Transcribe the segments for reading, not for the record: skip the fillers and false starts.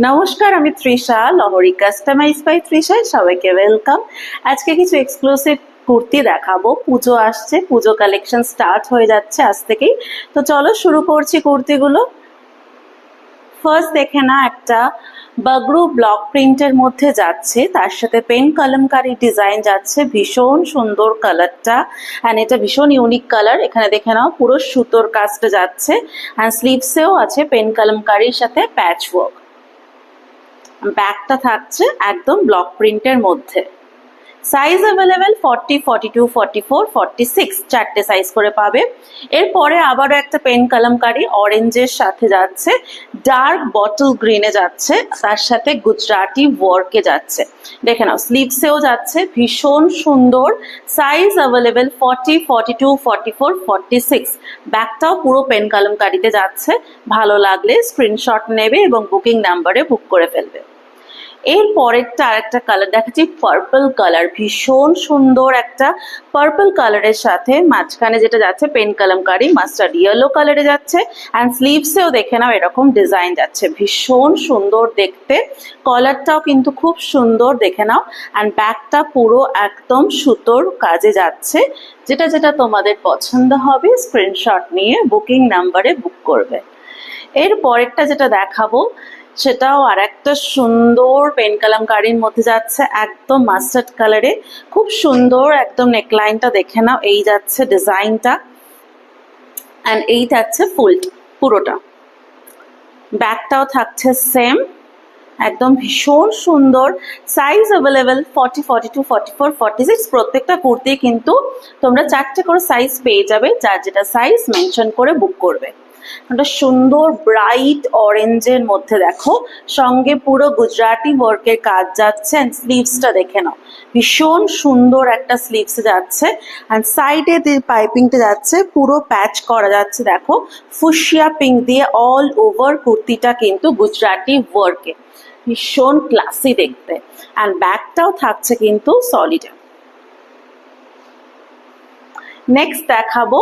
নমস্কার, আমি তৃষা, লহরী customise by তৃষায় সবাইকে ওয়েলকাম। আজকে কিছু এক্সক্লুসিভ কুর্তি দেখাবো। পুজো আসছে, পুজো কালেকশন স্টার্ট হয়ে যাচ্ছে আজ থেকেই। তো চলো শুরু করছি কুর্তিগুলো। ফার্স্ট দেখে না, একটা বাগরু ব্লক প্রিন্টের মধ্যে যাচ্ছে, তার সাথে পেন কলমকারি ডিজাইন যাচ্ছে। ভীষণ সুন্দর কালারটা, অ্যান্ড এটা ভীষণ ইউনিক কালার। এখানে দেখে নাও পুরো সুতোর কাজটা যাচ্ছে, অ্যান্ড স্লিভসেও আছে পেন কলমকারির সাথে প্যাচ ওয়ার্ক। ব্যাগটা থাকছে একদম ব্লক প্রিন্টের মধ্যে। সাইজ অ্যাভেলেবেল 40, 42, 44, 46 চারটে সাইজ করে পাবে। এরপরে আবারও একটা পেন কলমকারি অরেঞ্জের সাথে যাচ্ছে, ডার্ক বটল গ্রিনে যাচ্ছে, তার সাথে গুজরাটি ওয়ার্কে যাচ্ছে। দেখে নাও স্লিভসেও যাচ্ছে, ভীষণ সুন্দর। Size available 40, 42, 44, 46। ব্যাগটাও পুরো পেন কলমকারিতে যাচ্ছে। ভালো লাগলে স্ক্রিনশট নেবে এবং বুকিং নাম্বারে বুক করে ফেলবে। এর পরেরটা আরেকটা কালার দেখাচ্ছি, পার্পল কালার। ভীষণ সুন্দর একটা পার্পল কালারের সাথে মাঝখানে যেটা যাচ্ছে পেন কলমকারি মাস্টার্ড ইয়েলো কালারে যাচ্ছে, অ্যান্ড স্লিভসেও দেখে নাও এরকম ডিজাইন যাচ্ছে। ভীষণ সুন্দর দেখতে, কলারটাও কিন্তু খুব সুন্দর দেখে নাও, অ্যান্ড ব্যাগটা পুরো একদম সুতোর কাজে যাচ্ছে। যেটা যেটা তোমাদের পছন্দ হবে স্ক্রিনশট নিয়ে বুকিং নাম্বারে বুক করবে। এর পরেরটা যেটা দেখাবো সেটাও আর একটা সুন্দর পেন কলমকারির মধ্যে যাচ্ছে, একদম মাস্টার্ড কালারে। খুব সুন্দর একদম নেকলাইনটা দেখে নাও, এই যাচ্ছে ডিজাইনটা, অ্যান্ড এই যাচ্ছে ফুলটা পুরোটা। ব্যাগটাও থাকছে সেম, একদম ভীষণ সুন্দর। Size available 40, 42, 44, 46। প্রত্যেকটা কুর্তি কিন্তু তোমরা চারটে করে সাইজ পেয়ে যাবে, যার যেটা সাইজ মেনশন করে বুক করবে। একটা সুন্দর ব্রাইট অরেঞ্জের মধ্যে দেখো, সঙ্গে পুরো গুজরাটি ওয়ার্কের কাজ যাচ্ছে, অ্যান্ড স্লিভসটা দেখে নাও ভীষণ সুন্দর একটা স্লিভস যাচ্ছে, অ্যান্ড সাইডে যে পাইপিংটা যাচ্ছে পুরো প্যাচ করা যাচ্ছে। দেখো ফুশিয়া পিঙ্ক দিয়ে অল ওভার কুর্তিটা কিন্তু গুজরাটি ওয়ার্কে, ভীষণ ক্লাসি দেখতে। অ্যান্ড ব্যাগটাও থাকছে কিন্তু সলিড। নেক্সট দেখাবো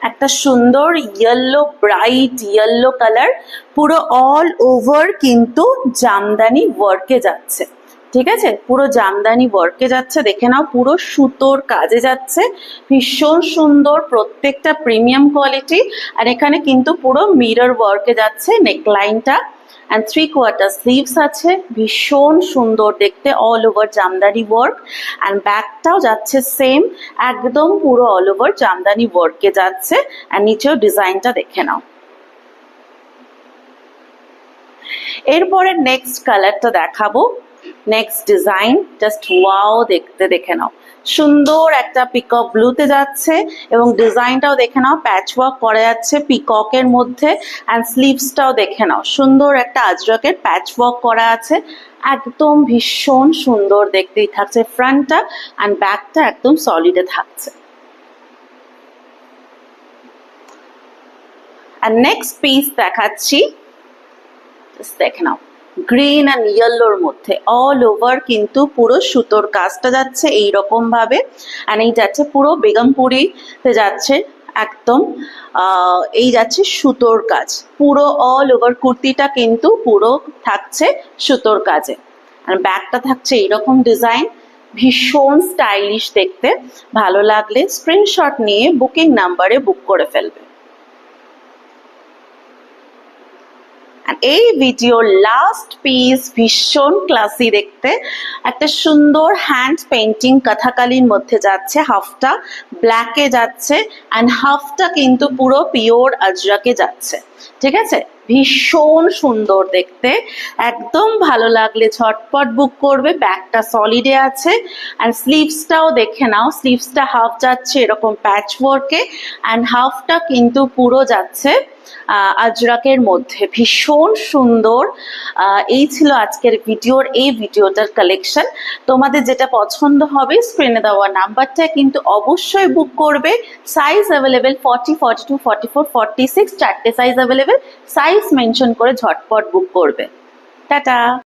একটা সুন্দর ইয়েলো, ব্রাইট ইয়েলো কালার, পুরো অল ওভার কিন্তু জামদানি ওয়ার্কে যাচ্ছে। ঠিক আছে, পুরো জামদানি ওয়ার্কে যাচ্ছে, দেখে নাও পুরো সুতোর কাজে যাচ্ছে। ভীষণ সুন্দর, প্রত্যেকটা প্রিমিয়াম কোয়ালিটি। আর এখানে কিন্তু পুরো মিরর ওয়ার্কে যাচ্ছে নেকলাইনটা, অ্যান্ড 3/4 স্লিভস আছে। ভীষণ সুন্দর দেখতে, all over jamdani work, and ব্যাকটাও যাচ্ছে সেম, একদম পুরো অল ওভার জামদানি ওয়ার্কে যাচ্ছে। আর নিচেও ডিজাইনটা দেখে নাও। এরপরে নেক্সট কালারটা দেখাবো, নেক্সট ডিজাইন জাস্ট ওয়াও দেখতে, দেখে নাও সুন্দর একটা পিকক ব্লুতে যাচ্ছে, এবং ডিজাইনটাও দেখে নাও প্যাচ ওয়ার্ক করা যাচ্ছে পিককের মধ্যে, অ্যান্ড স্লিভসটাও দেখে নাও সুন্দর একটা আজরকের প্যাচ ওয়ার্ক করা আছে। একদম ভীষণ সুন্দর দেখতেই থাকছে ফ্রন্টটা, অ্যান্ড ব্যাকটা একদম সলিডে থাকছে। আর নেক্সট পিস দেখাচ্ছি, দেখে নাও গ্রিন অ্যান্ড ইয়েলোর মধ্যে অল ওভার কিন্তু পুরো সুতোর কাজটা যাচ্ছে এইরকম ভাবে, আর এই যাচ্ছে পুরো বেগমপুরিতে যাচ্ছে একদম, এই যাচ্ছে সুতোর কাজ পুরো অল ওভার কুর্তিটা কিন্তু পুরো থাকছে সুতোর কাজে। আর ব্যাগটা থাকছে এইরকম ডিজাইন, ভীষণ স্টাইলিশ দেখতে। ভালো লাগলে স্ক্রিনশট নিয়ে বুকিং নাম্বারে বুক করে ফেলবে। এই ভিডিওর লাস্ট পিস ভীষণ ক্লাসি দেখতে, একটা সুন্দর হ্যান্ড পেন্টিং কাথাকালির মধ্যে যাচ্ছে, হাফটা ব্ল্যাকে যাচ্ছে, অ্যান্ড হাফটা কিন্তু পুরো পিওর আজরাকে যাচ্ছে। ঠিক আছে, ভীষণ সুন্দর দেখতে, একদম ভালো লাগলে ঝটপট বুক করবে। ব্যাগটা সলিডে আছে, অ্যান্ড স্লিভসটাও দেখে নাও, স্লিভসটা হাফ যাচ্ছে এরকম প্যাচ ওয়ার্কে, অ্যান্ড হাফটা কিন্তু পুরো যাচ্ছে আজরাকের মধ্যে। ভীষণ সুন্দর। এই ছিল আজকের ভিডিওর, এই ভিডিওটার কালেকশন। তোমাদের যেটা পছন্দ হবে স্ক্রিনে দেওয়া নাম্বারটা কিন্তু অবশ্যই বুক করবে। সাইজ অ্যাভেলেবেল 40, 42, 44, 46 চারটে সাইজ অ্যাভেলেবেল। সাইজ মেনশন করে ঝটপট বুক করবে। টাটা।